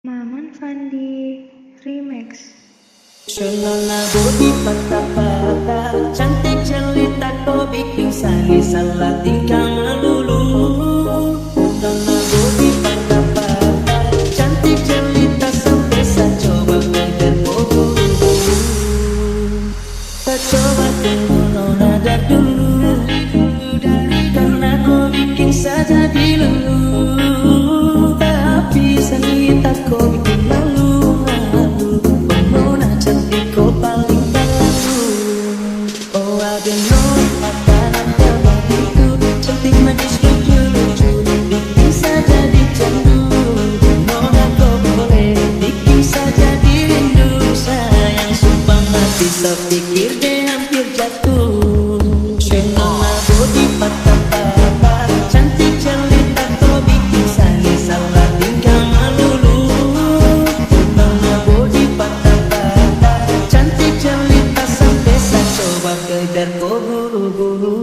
Maman Fandi Remix. Shalala bodi patah-patah, cantik jelita kau bikin sangi salah tingkah melulu. Shalala bodi patah-patah, cantik jelita sampai saya coba berbohong. Saya coba tengok nada dulu, karena kau bikin saja dilulu. Tapi sangi tak kau bikin malu. Kau paling baru. Oh adenol makanan terbagiku, cantik manis lucu-lucu, bikin saja dicandu. Nona kau boleh bikin saja dirindu. Sayang sumpah mati sepikir deh hampir jatuh. Shenona bodi patah-patah, cantik jelita kau bikin sangi salah tingkah melulu. Nona bodi patah-patah, cantik jelita sampai saya coba kejar kau buru-buru.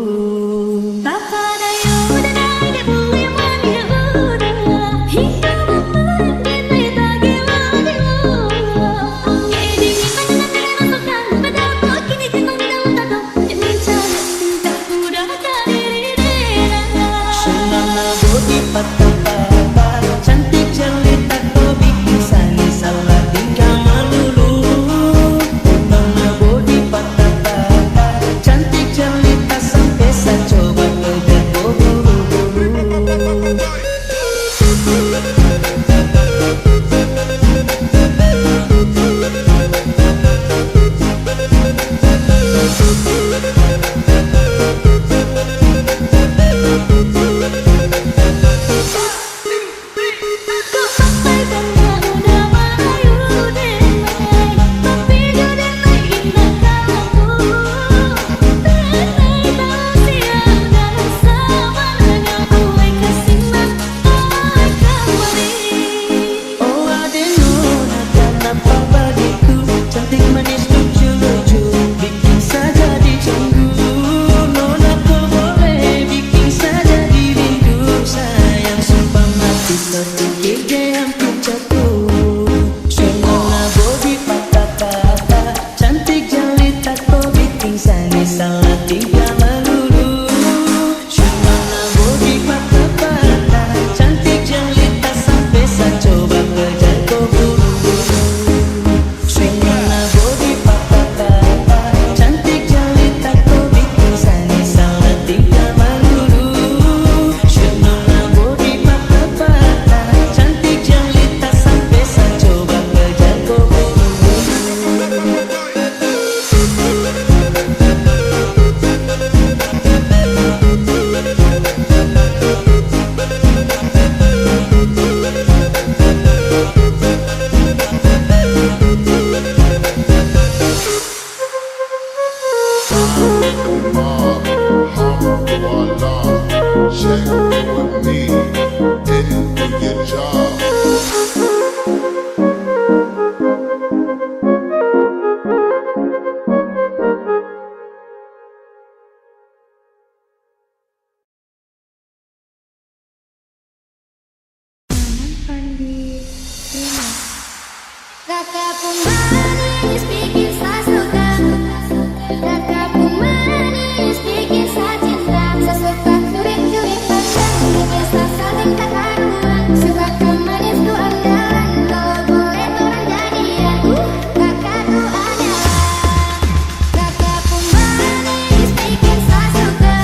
Shenona bodi patah-patah, cantik jelita kau bikin sangi salah tingkah melulu. Nona bodi patah-patah, cantik jelita sampai saya coba kejar kau buru-buru. Oh adenona kenapa bagiku, cantik manis lucu-lucu, bikin saja dicenggu. Nona kau boleh bikin saja dirindu. Sayang sumpah mati sepikir deh hampir jatuh. Shenona bodi patah-patah, cantik jelita kau bikin sangi salah tingkah melulu. Shenona bodi patah-patah, cantik jelita sampai saya coba kejar kau buru-buru. Shenona bodi patah-patah, cantik jelita kau bikin sangi salah tingkah melulu. Shenona bodi patah-patah, cantik jelita sampai saya coba kejar kau buru-buru. Check with me and do your job. Maman Fandi Remix. Kakak pun manis bikin saya suka. Kakak pun manis bikin saya cinta. Saya suka curi-curi pandang, bikin saya saling kekaruan. Suka kemanis ku andalan, kalau boleh orang jadian. Kakak ku andalan. Kakak pun manis bikin saya suka.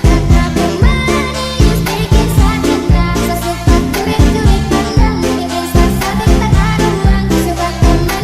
Kakak pun manis bikin saya cinta. Saya suka curi-curi pandang, bikin saya saling kekaruan. Suka kemanis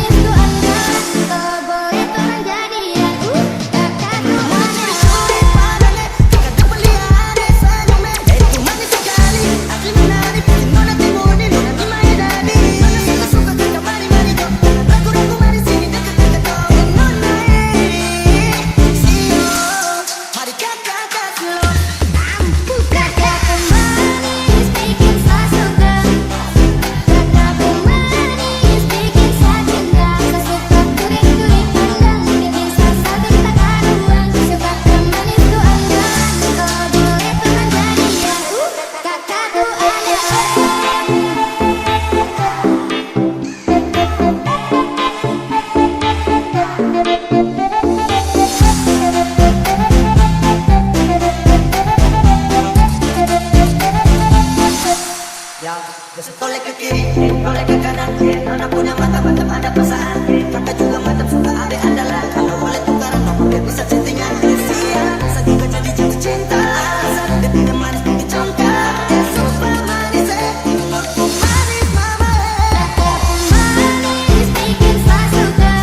Toleh ke kiri, toleh ke kanan, nona punya mata macam ada perasaan. Kakak juga macam suka ada andalan. Kalau boleh tukaran nomor dia bisa chattingan. Siap, saking kau jadi jatuh cinta. Dia tidak manis tapi congkak. Dia super manis, menurutku manis mama. Kakak pun manis bikin saya suka.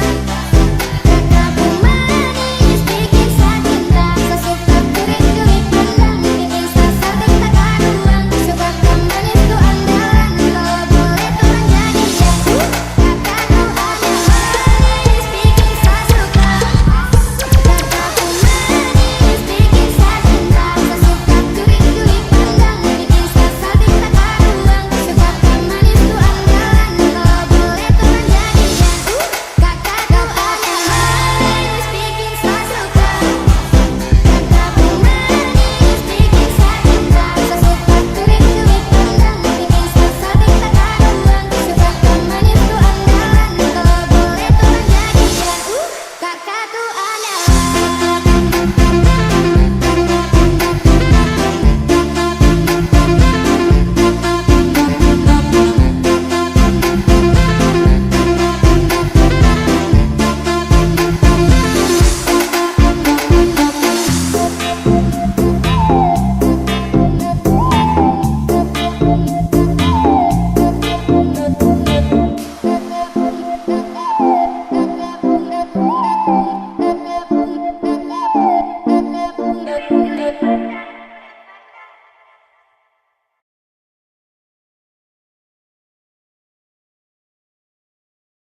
Kakak pun manis bikin saya cinta. Saya suka curi-curi pandang, bikin saya saling tak karuan. Suka kau manis tuh andalan, kalau boleh tuh jadi ya. Kakak tuh ada manis bikin saya suka. Kakak pun manis bikin saya cinta. Saya suka curi-curi pandang, bikin saya saling tak karuan. Suka kau manis tuh andalan, kalau boleh tuh jadi ya. Kakak tuh ada manis bikin saya suka. Kakak pun manis bikin saya cinta. Saya suka curi-curi pandang, bikin saya saling tak karuan. Suka kau manis tuh andalan, kalau boleh tuh jadi ya. Kakak tuh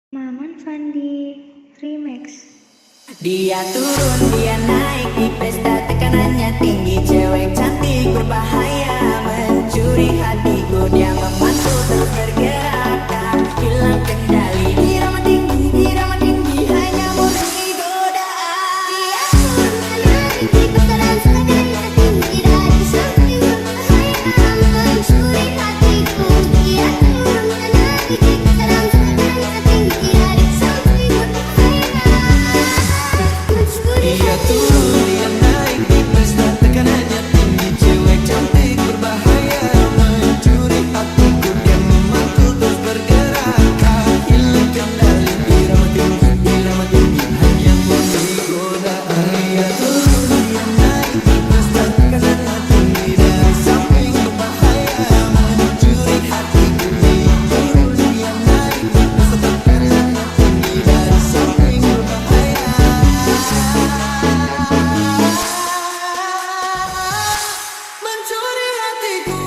Maman Fandi Remix. Dia turun, dia naik di pesta, tekanannya tinggi. Cewek cantik berbahaya, mencuri hatiku. Dia memantul terus bergerak, tak hilang kendali. Irama tinggi, hanya murni godaan. Dia turun naik di putaran tekanannya tinggi. Dari samping berbahaya, mencuri hatiku. Dia turun naik di putaran tekanannya tinggi. Dari samping berbahaya, mencuri Dia hatiku. turun, dia naik di pesta, tekanannya tinggi. Cewek cantik berbahaya, mencuri hatiku. Dia memantul terus bergerak, tak hilang kendali. Irama tinggi, hanya murni godaan. Dia turun, dia naik di pesta, tekanannya tinggi. Dari samping berbahaya, mencuri hatiku. Dia turun, dia naik di pesta, tekanannya tinggi. Dari samping berbahaya, mencuri hatiku.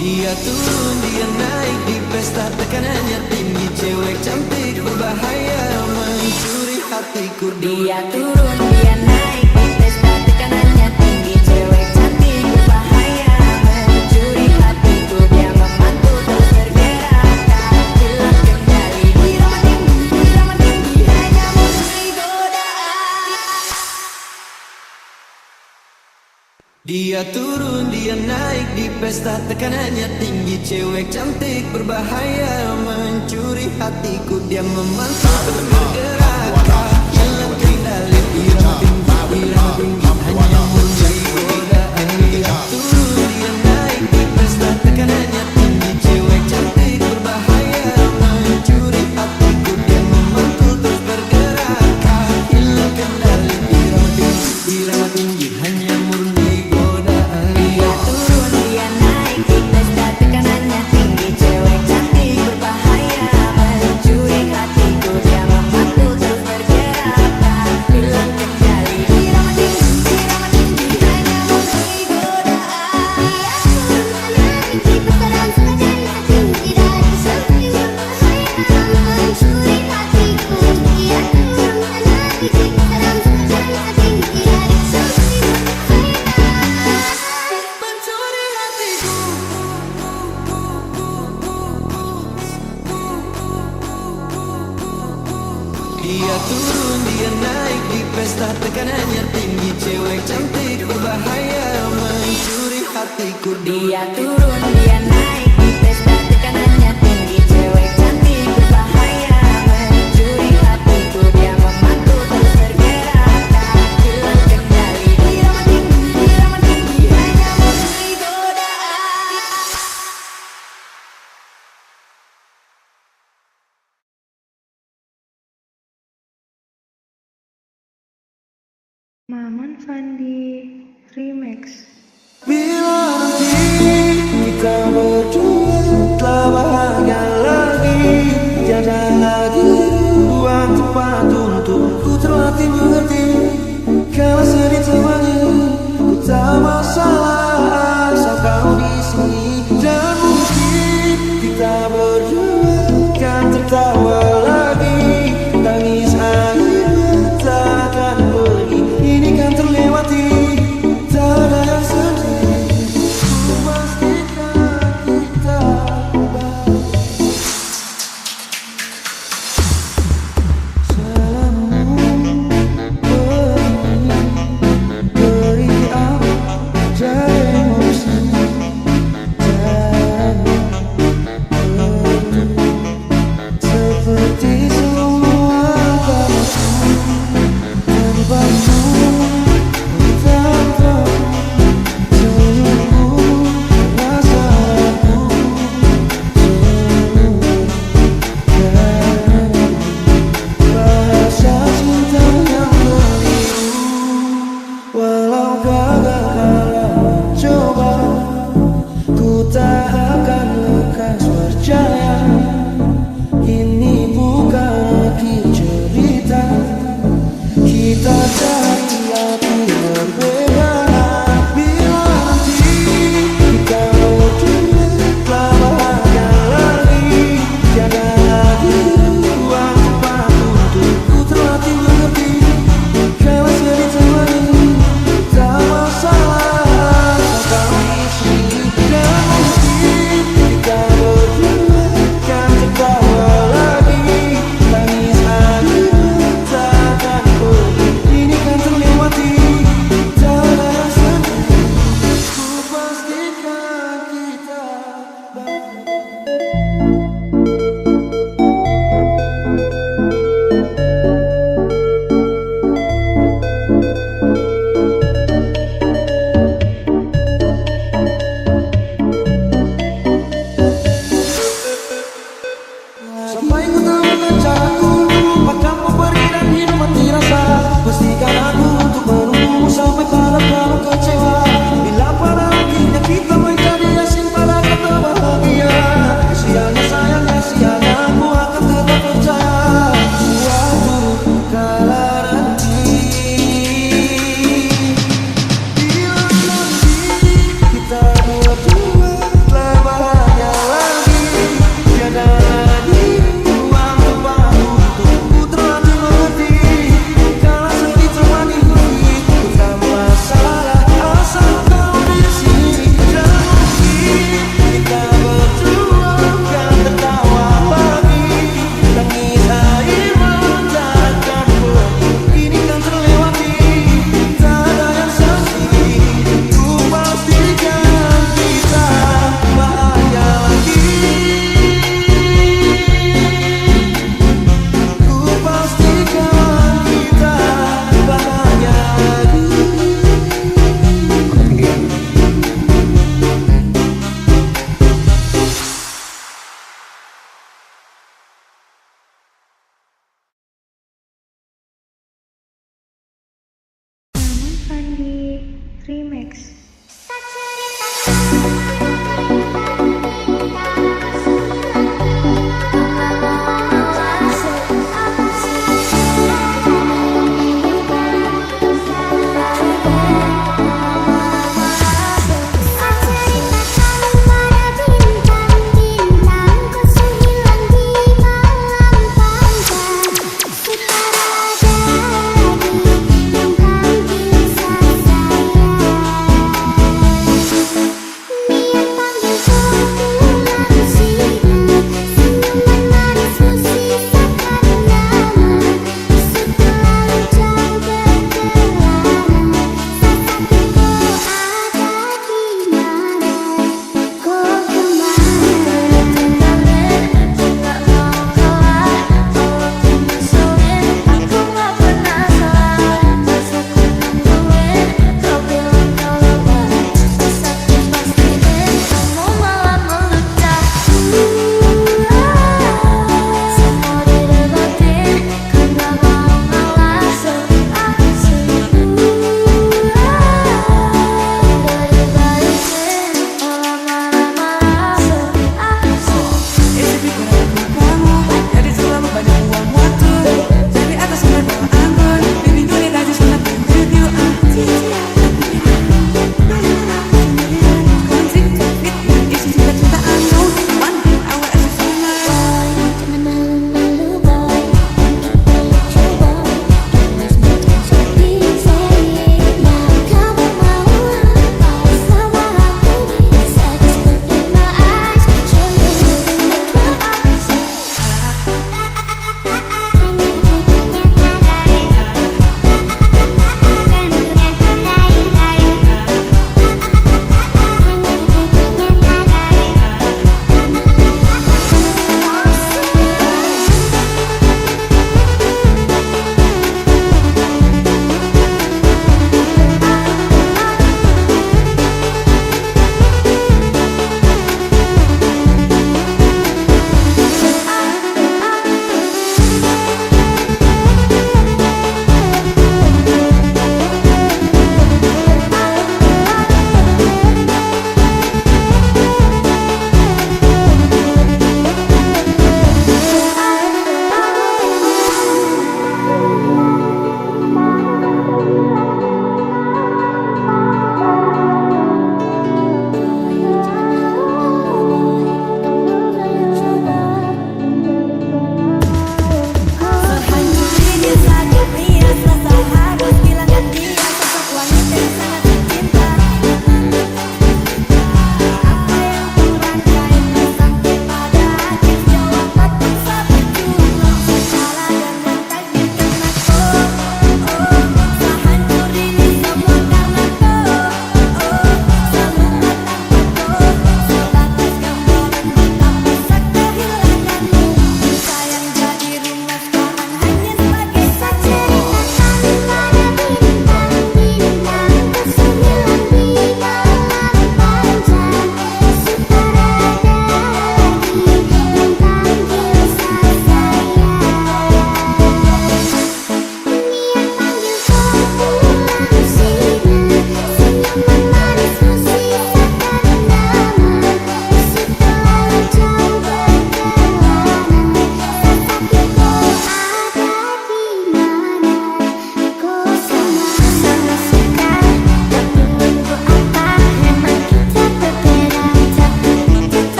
Dia turun, dia naik di pesta, tekanannya tinggi. Cewek cantik berbahaya, mencuri hatiku. Dia turun, dia naik di pesta, tekanannya tinggi. Cewek cantik berbahaya, mencuri hatiku. Dia memantul terus bergerak, tak hilang kendali. Irama tinggi, hanya murni godaan. Dia turun, dia naik di pesta, tekanannya tinggi. Cewek cantik berbahaya, mencuri hatiku. Dia memantul terus bergerak, tak hilang kendali. Irama tinggi, hanya murni godaan. Dia turun, dia naik di pesta, tekanannya tinggi. Cewek cantik berbahaya, mencuri hatiku. Dia memantul terus bergerak, tak hilang kendali. Irama tinggi, hanya murni godaan. Dia turun, dia naik di pesta, tekanannya tinggi. Cewek cantik berbahaya, mencuri hatiku. Dia memantul terus bergerak, tak hilang kendali. Irama tinggi, hanya murni godaan. Dia turun naik di putaran tekanannya tinggi. Dari samping berbahaya, mencuri hatiku. Dia turun naik di putaran tekanannya tinggi. Dari samping berbahaya, mencuri hatiku. Dia turun, dia naik di pesta, tekanannya tinggi. Cewek cantik berbahaya, mencuri hatiku. Dia turun, dia naik di pesta, tekanannya tinggi. Cewek cantik berbahaya, mencuri hatiku. Dia memantul terus bergerak, tak hilang kendali. Irama Maman Fandi Remix. Bila nanti kita berdua telah bahagia lagi, tiada lagi ruang tempat untuk ku terlatih mengerti. Kalau sedih temani, ku tak masalah asal kau di sini. Dan mungkin kita berdua kan tertawa lagi, tangis air tak akan pergi. Ini kan terlewati, tak ada yang sedih. Ku pastikan kita beri ada emosi dan seperti semua kamu tanpamu, tanpa senyumku, rasaku bahasa cinta yang keliru. Walau gagal kalau coba, ku tak akan lekas percaya. Ini bukan akhir cerita, kita cari arti berbeda. Bila nanti kita berdua telah bahagia lagi, tiada lagi ruang tempat untuk ku terlatih mengerti. Kalau sedih temani, tak masalah asal kau di sini. Dan mungkin kita berdua kan tertawa lagi, tangis air tak akan pergi. Ini kan terlewati, tak ada yang sedih. Ku pastikan kita bahagia. Sampai ku temukan caraku melupakanmu, pergi dan hidup mati rasa. Pastikan aku untuk menunggumu sampai pada kamu kecewa. Bila pada akhirnya kita menjadi asing pada kata bahagia, sayangnya aku akan tetap percaya. Suatu kala nanti, bila nanti kita berdua telah bahagia lagi, tiada lagi ruang tempat untuk ku terlatih mengerti. Kalau sedih temani, ku tak masalah asal kau di sini. Dan mungkin kita berdua kan tertawa lagi, tangis air mata akan pergi. Ini kan terlewati, tak ada yang sedih. Ku pastikan kita bahagia lagi. Ku pastikan kita bahagia lagi. Maman Fandi Remix. Sekarang ada lagi yang kau bisa sayang.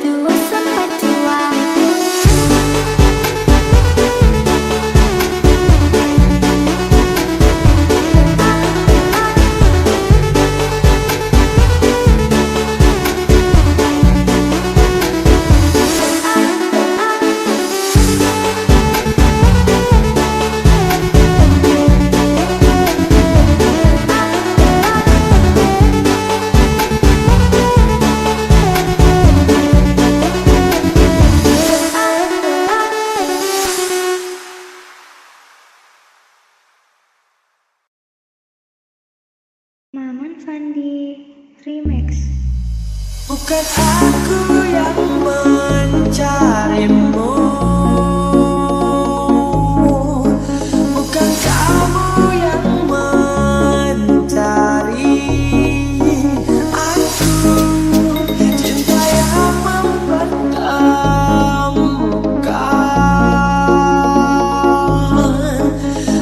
berdua sampai tua. Maman Fandi Remix. Bukan aku yang mencarimu, bukan kamu yang mencari aku. Cinta yang mempertemukan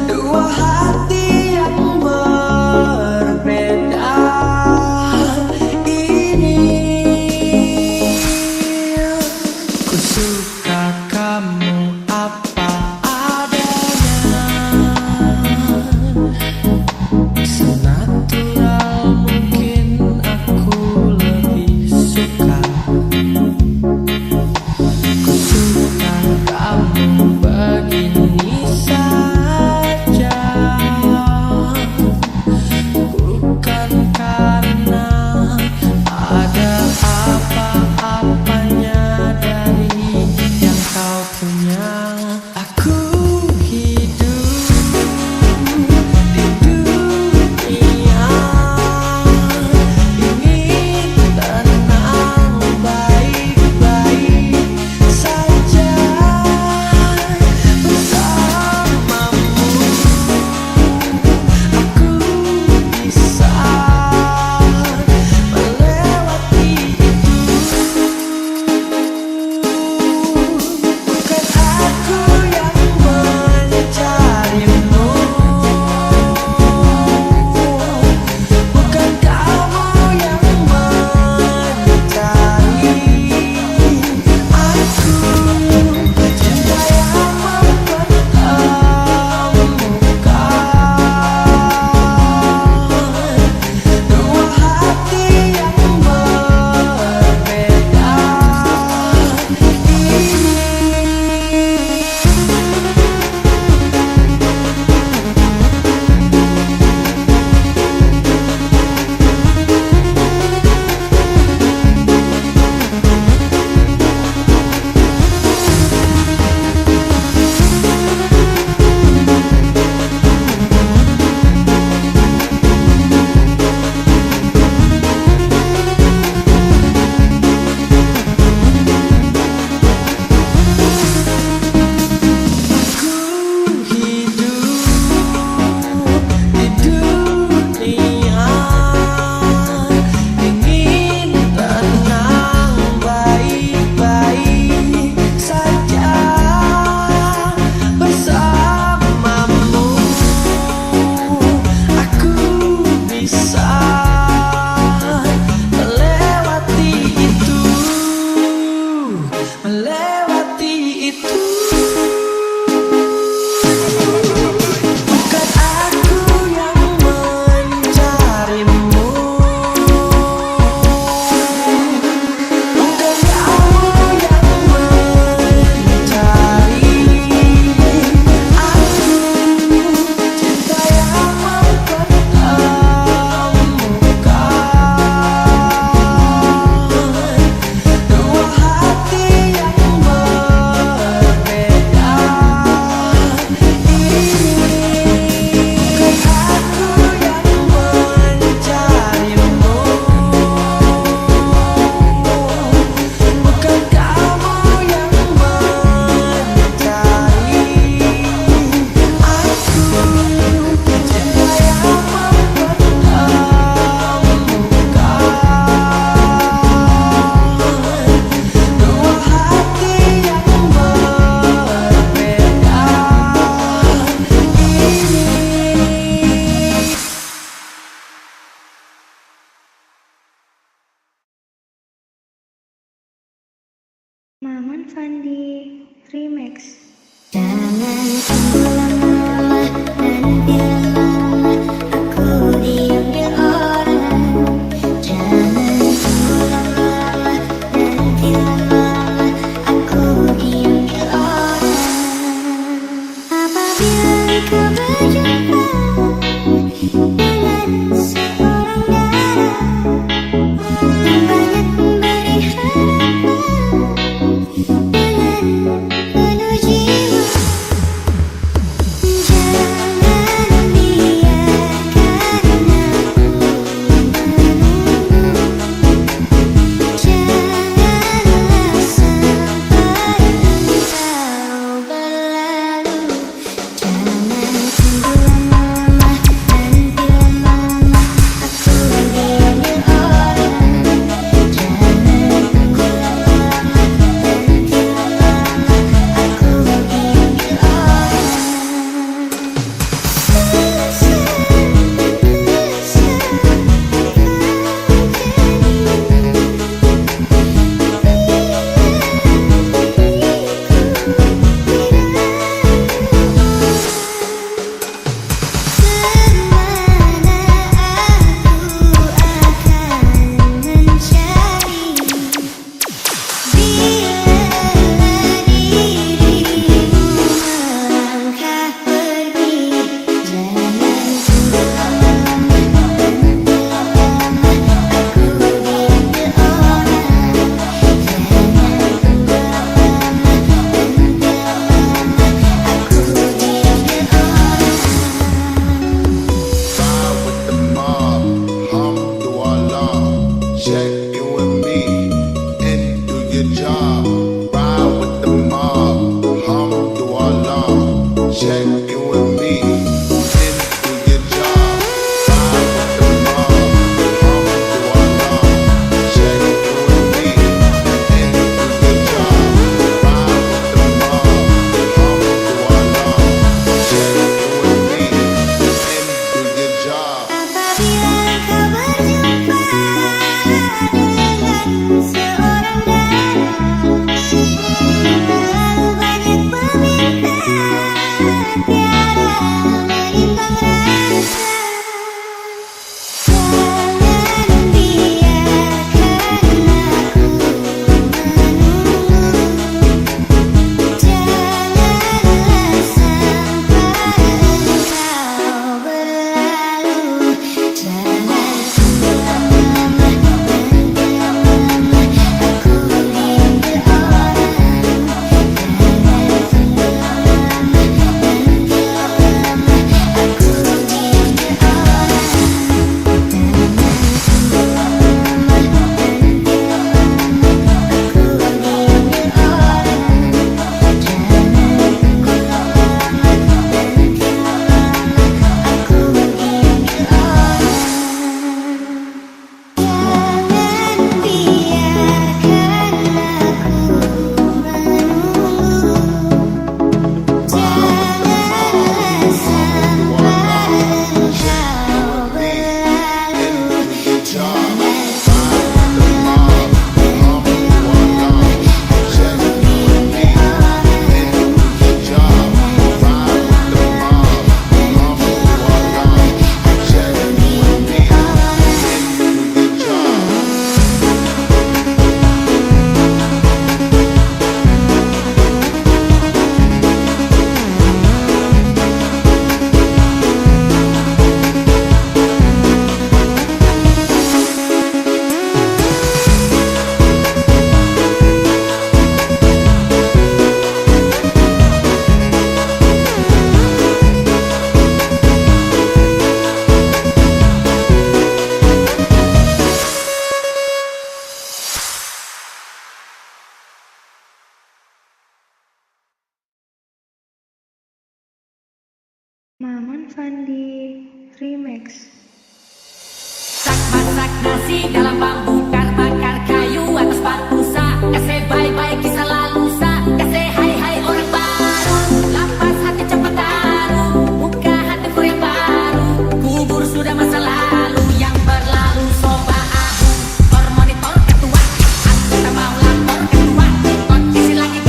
dua hati yang berbeda ini. Maman Fandi Remix. Jangan tunggu lama-lama, nanti lama-lama aku diambil orang. Jangan tunggu lama-lama, nanti lama-lama aku diambil orang. Apabila kau berjumpa dengan seorang darah yang banyak memberi harapan dengan penuh jiwa, jangan biarkan aku menunggu. Janganlah sampai engkau berlalu. Jangan tunggu lama-lama, nanti lama-lama aku diambil orang. Jangan tunggu lama-lama, nanti lama-lama aku diambil orang. Ride with the mob, alhamdulillah. Check in with me and do your job. Ride with the mob, alhamdulillah. Check in with me and do your job. Ride with the mob, alhamdulillah. Check in with me and do your job. Ride with the mob, alhamdulillah. Check in with me and do your job. Apabila kau berjumpa dengan seorang darah terlalu banyak meminta, tiada menimbang rasa. Jangan biarkan aku menunggu. Janganlah sampai engkau berlalu. Jangan tunggu lama-lama, nanti lama-lama aku diambil orang. Jangan tunggu lama-lama, nanti lama-lama aku diambil orang. Jangan tunggu lama-lama, nanti lama-lama aku diambil orang. Jangan tunggu lama-lama, nanti lama-lama aku diambil orang. Jangan biarkan aku menunggu. Janganlah sampai engkau berlalu. Jangan tunggu lama-lama, nanti lama-lama aku diambil orang. Jangan tunggu lama-lama, nanti Maman Fandi Remix. Masak nasi dalam bambu, bakar kayu atas batu sa. Kasih bye-bye kisah lalu sa. Kasih hai-hai orang baru. Lapas hati cepat taruh. Buka hatiku yang baru. Kubur sudah masa lalu yang berlalu. Soba abu, monitor ketua. Aku tak mau lapor ketua. Kondisi lagi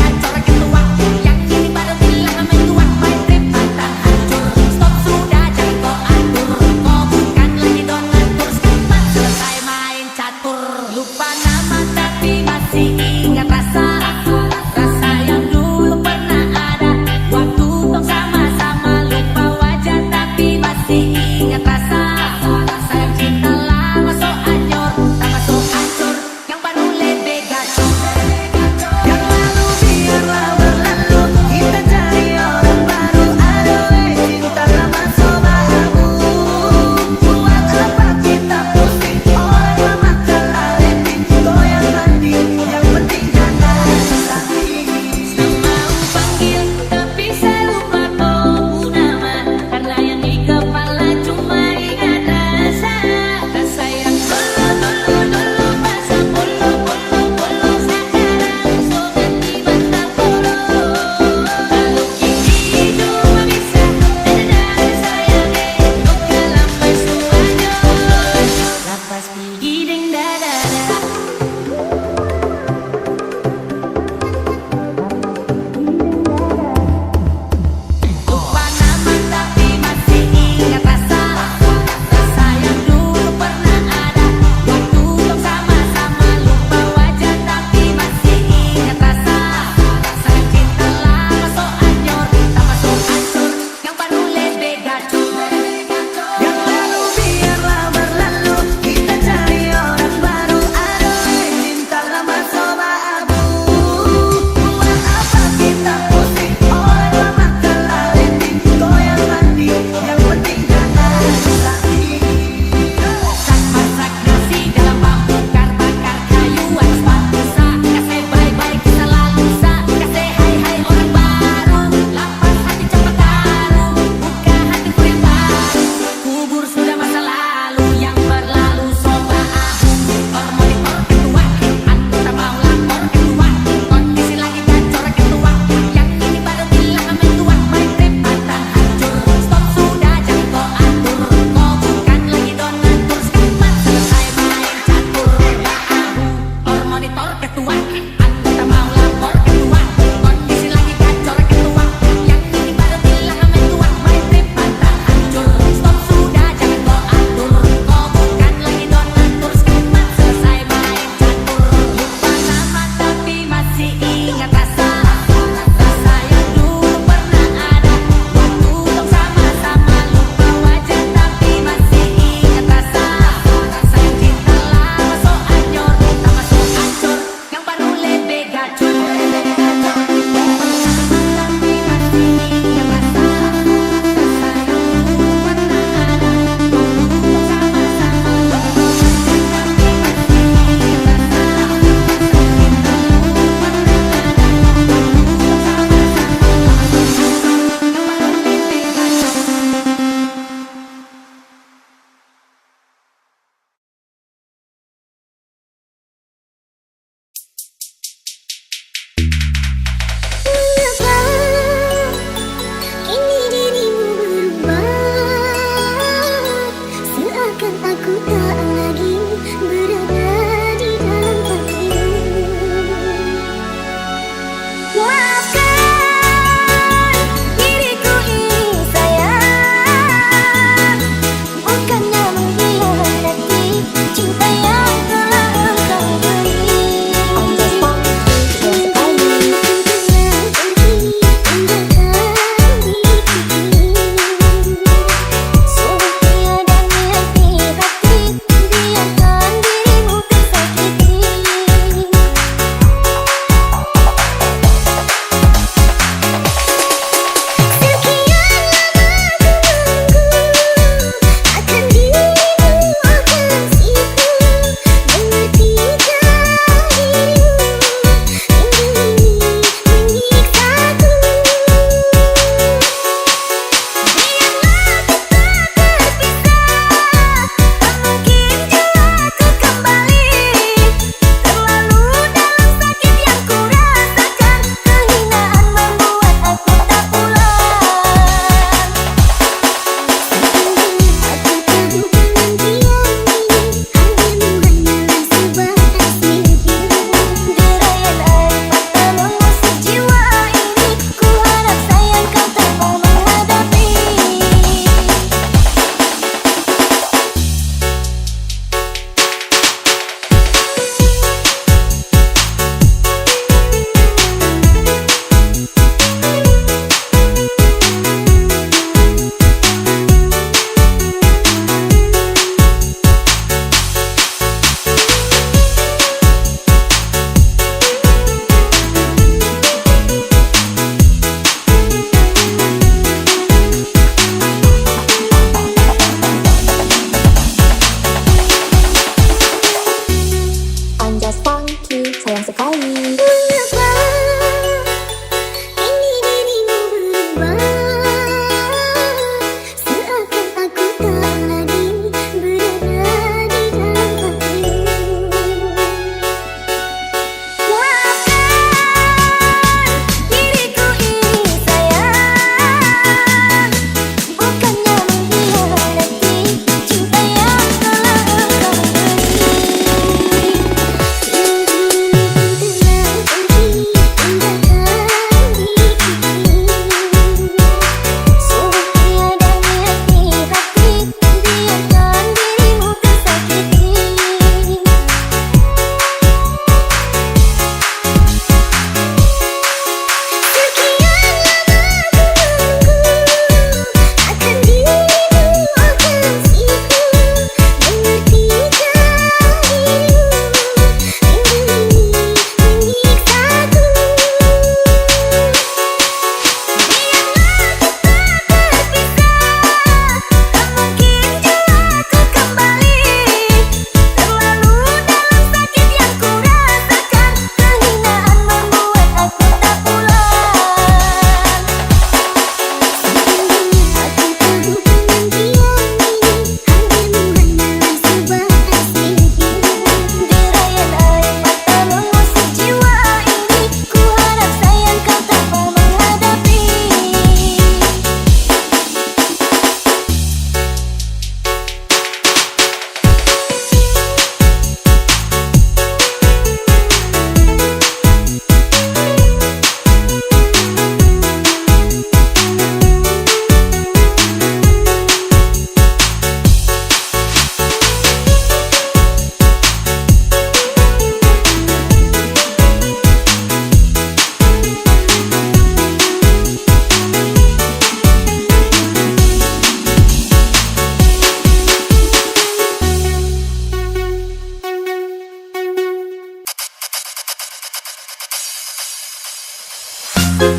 Pergi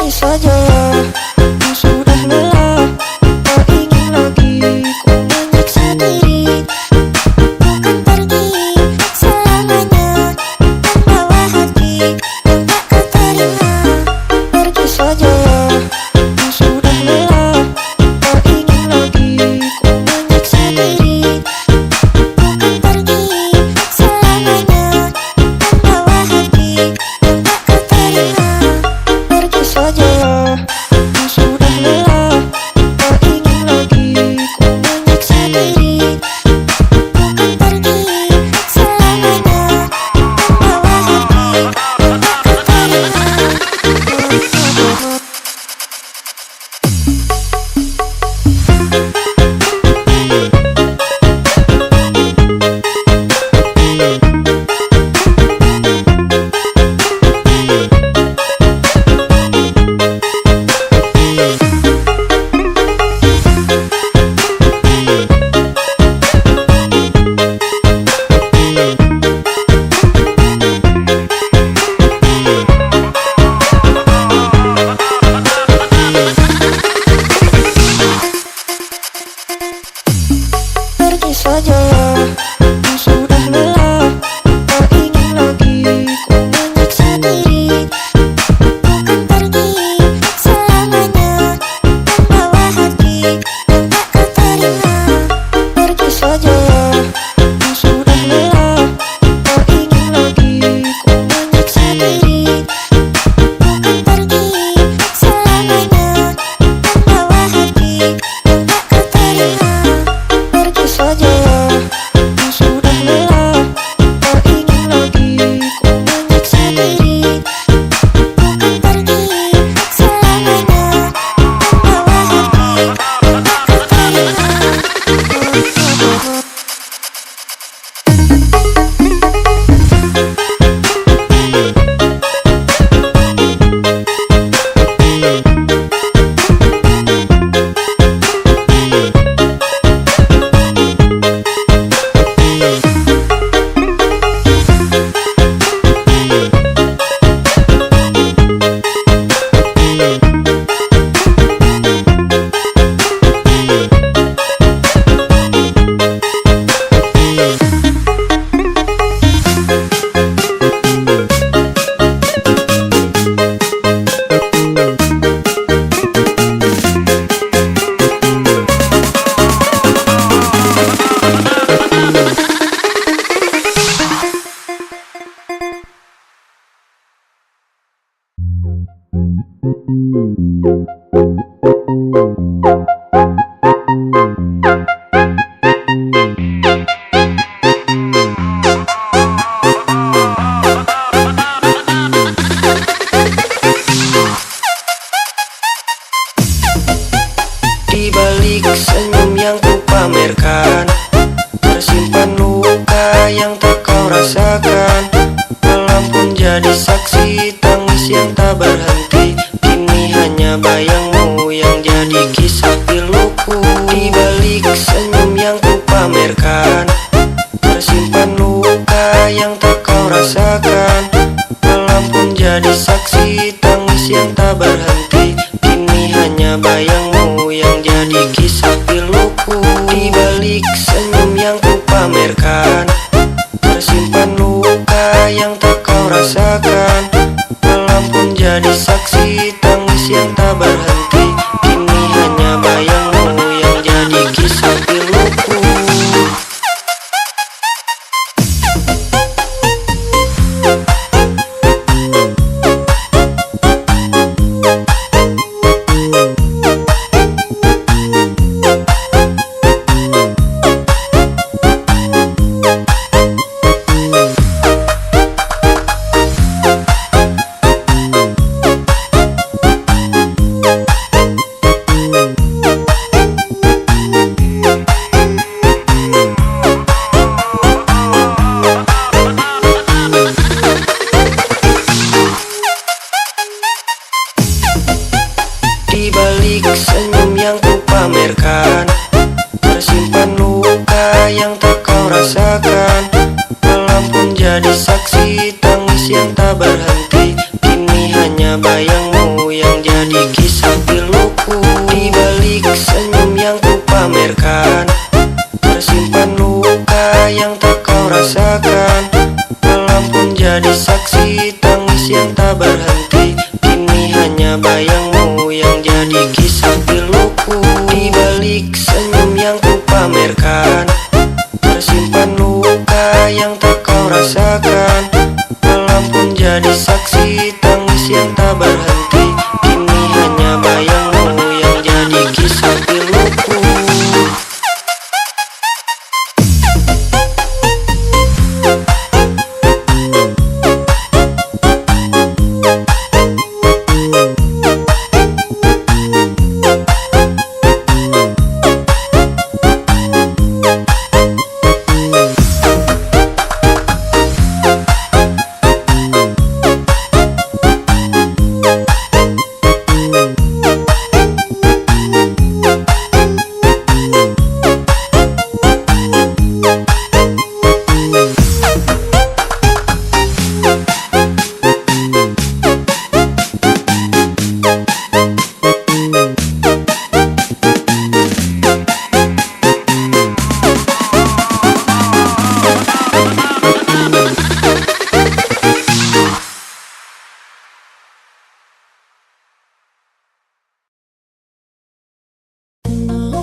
sajalah, yang sudah lelah. Tak ingin lagi ku menyiksa diri. Bukan pergi selamanya, membawa hati yang tak kau terima. Pergi sajalah, yang sudah lelah. Tak ingin lagi ku menyiksa diri. Bukan pergi selamanya, membawa hati yang tak kau terima. Pergi sajalah, yang sudah lelah. Tak ingin lagi ku menyiksa diri. Bukan pergi selamanya, membawa hati yang tak kau terima. Pergi sajalah, yang sudah lelah. Tak ingin lagi ku menyiksa diri. Bukan pergi selamanya, membawa hati yang tak kau terima. Pergi sajalah, yang sudah lelah. Tak ingin lagi ku menyiksa diri. Bukan pergi selamanya, membawa hati yang tak kau terima. Pergi sajalah, yang sudah lelah. Tak ingin lagi ku menyiksa diri. Bukan pergi selamanya, membawa hati yang tak kau terima. Di balik senyum yang ku pamerkan, tersimpan luka yang tak kau rasakan. Malam pun jadi saksi tangis yang tak berhenti. Kini hanya bayangmu yang jadi kisah piluku. Di balik senyum yang ku pamerkan, tersimpan luka yang tak kau rasakan. Malam pun jadi saksi tangis yang tak berhenti. Kini hanya bayangmu yang jadi kisah piluku. Di balik senyum yang ku pamerkan, tersimpan luka yang tak kau rasakan. Malam pun jadi saksi tangis yang tak berhenti. Kini hanya bayangmu yang jadi kisah piluku. yang tak berhenti. Kini hanya bayangmu yang jadi kisah piluku. Di balik senyum yang ku pamerkan, tersimpan luka yang tak kau rasakan. Malam pun jadi saksi tangis yang tak berhenti. Kini hanya bayangmu yang jadi kisah piluku. Di balik senyum yang ku pamerkan, tersimpan luka yang tak kau rasakan. Malam pun jadi saksi tangis yang tak berhenti. Kini hanya bayangmu yang jadi kisah piluku.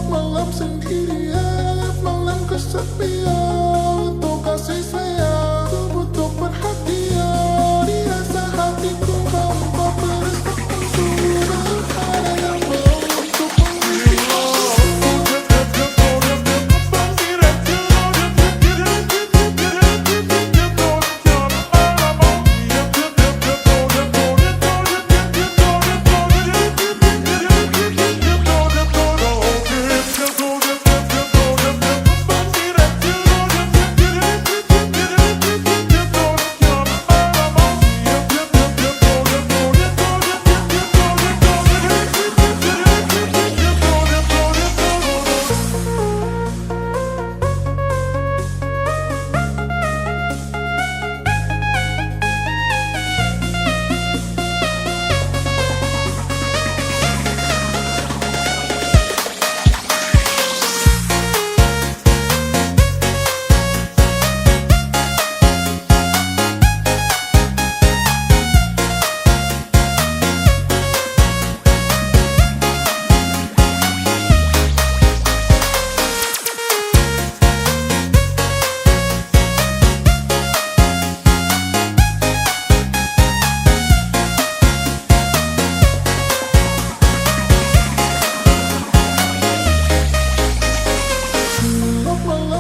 Malam sendirian, malam kesepian. Untuk kasih sayang, ku butuh perhatian. Di rasa hatiku hampa bereskan sudah ada yang mau untuk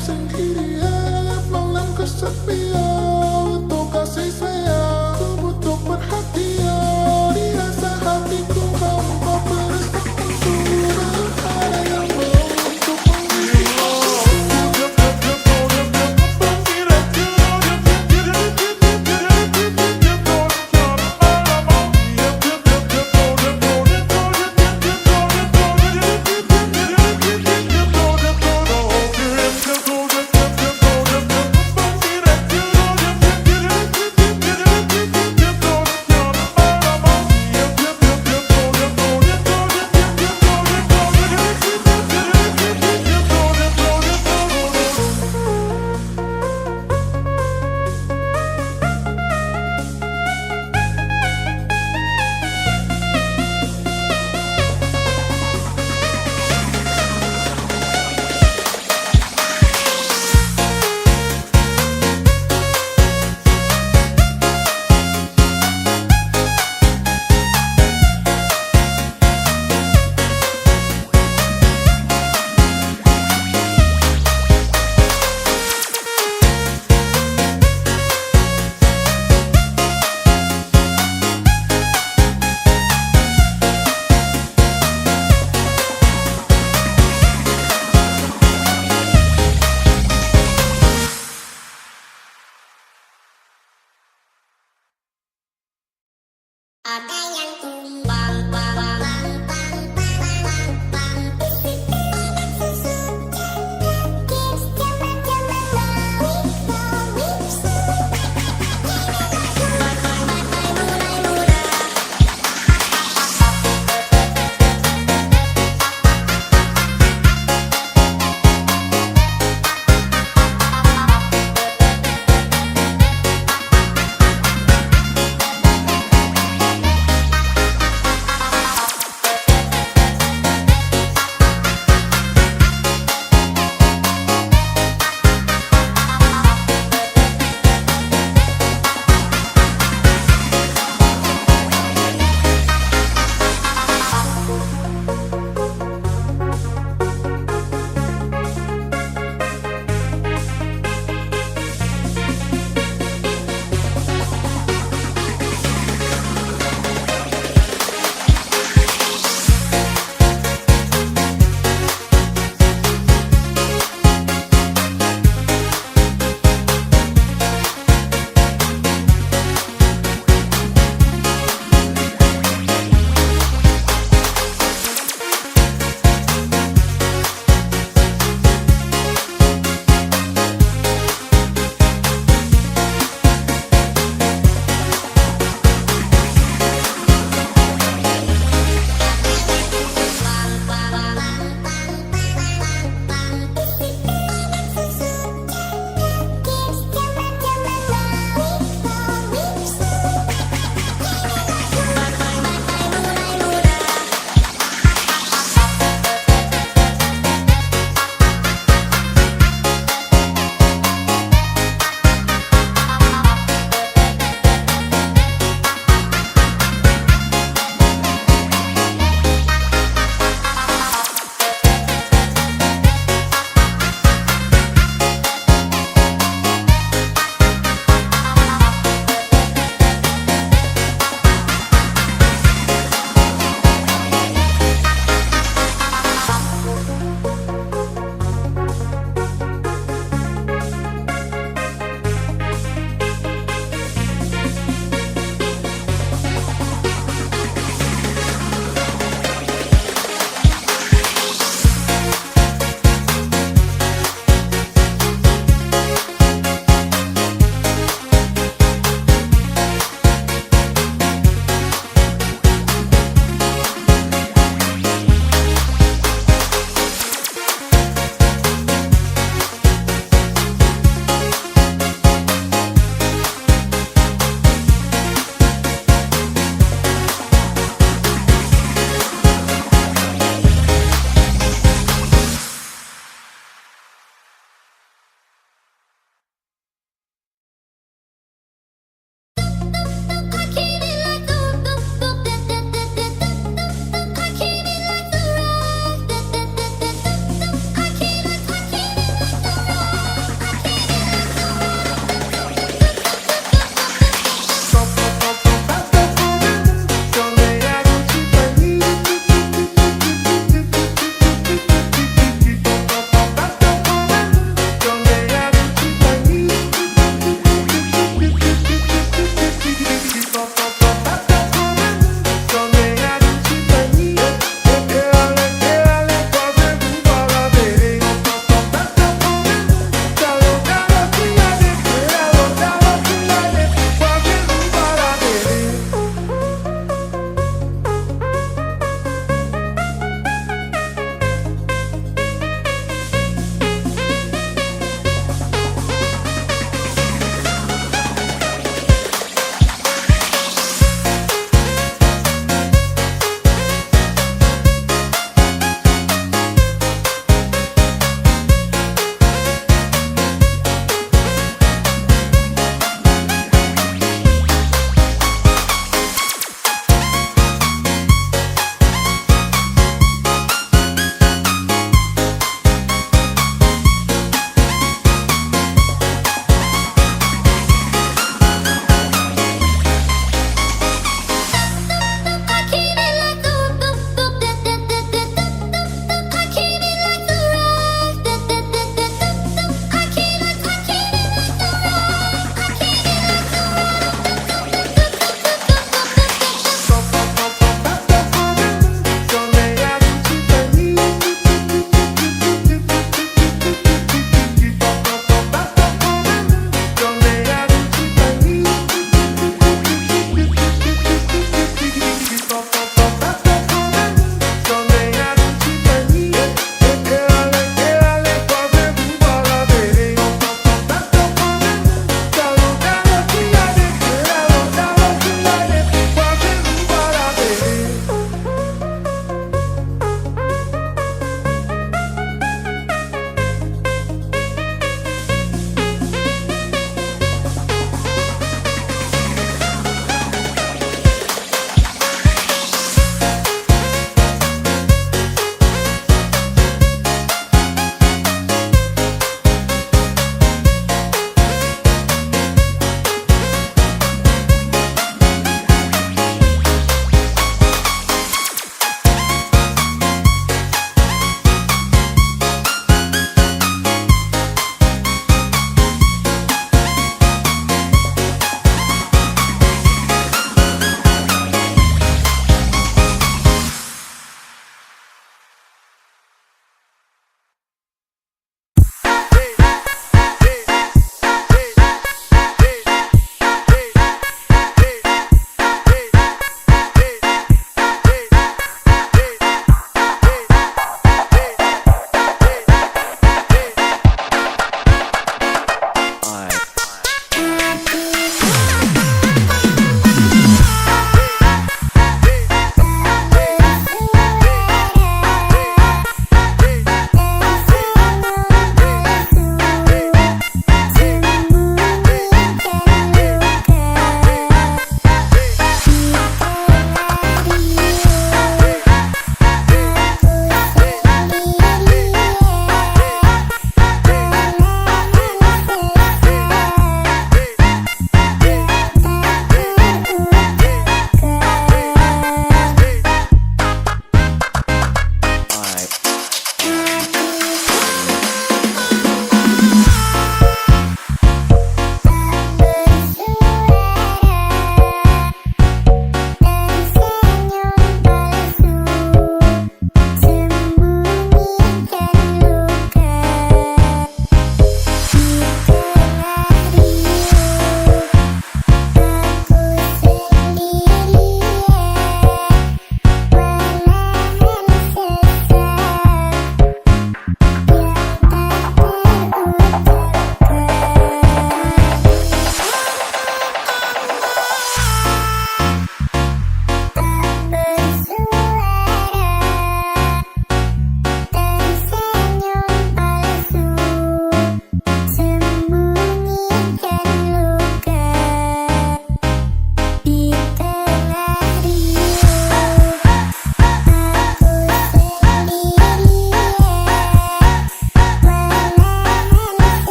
sendirian, malam kesepian. Untuk kasih sayang, ku butuh perhatian. Di rasa hatiku hampa bereskan sudah ada yang mau untuk Ada yang tumbang, bang, bang, bang, bang, bang, susu, kids, jaman-jaman, mami, mami,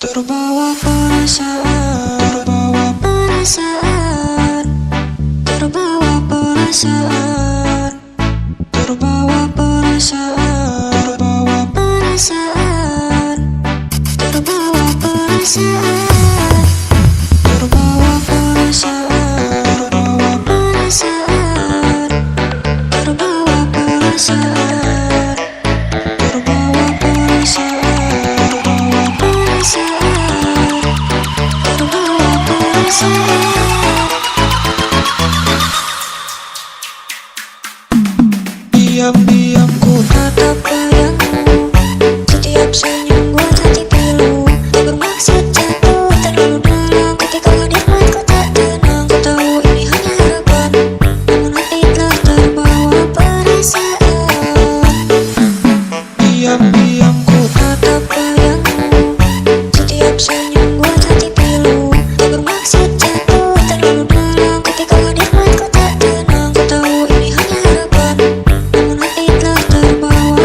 Terbawa perasaan, terbawa perasaan, terbawa perasaan, terbawa perasaan, terbawa perasaan, terbawa perasaan, terbawa perasaan, terbawa perasaan, terbawa perasaan, terbawa perasaan, terbawa perasaan, terbawa perasaan. Diam-diam ku tatap bayangmu, setiap senyum gua hati pilu. Tak bermaksud jatuh terlalu dalam, ketika hadirmu ku tak tenang. Ku tahu ini hanya harapan, namun hati telah terbawa perasaan. Diam-diam ku tatap bayangmu, setiap senyum gua hati pilu. Tak bermaksud jatuh terlalu dalam, ketika hadirmu ku tak tenang. Ku tahu ini hanya harapan, namun hati telah terbawa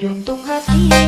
jantung hati.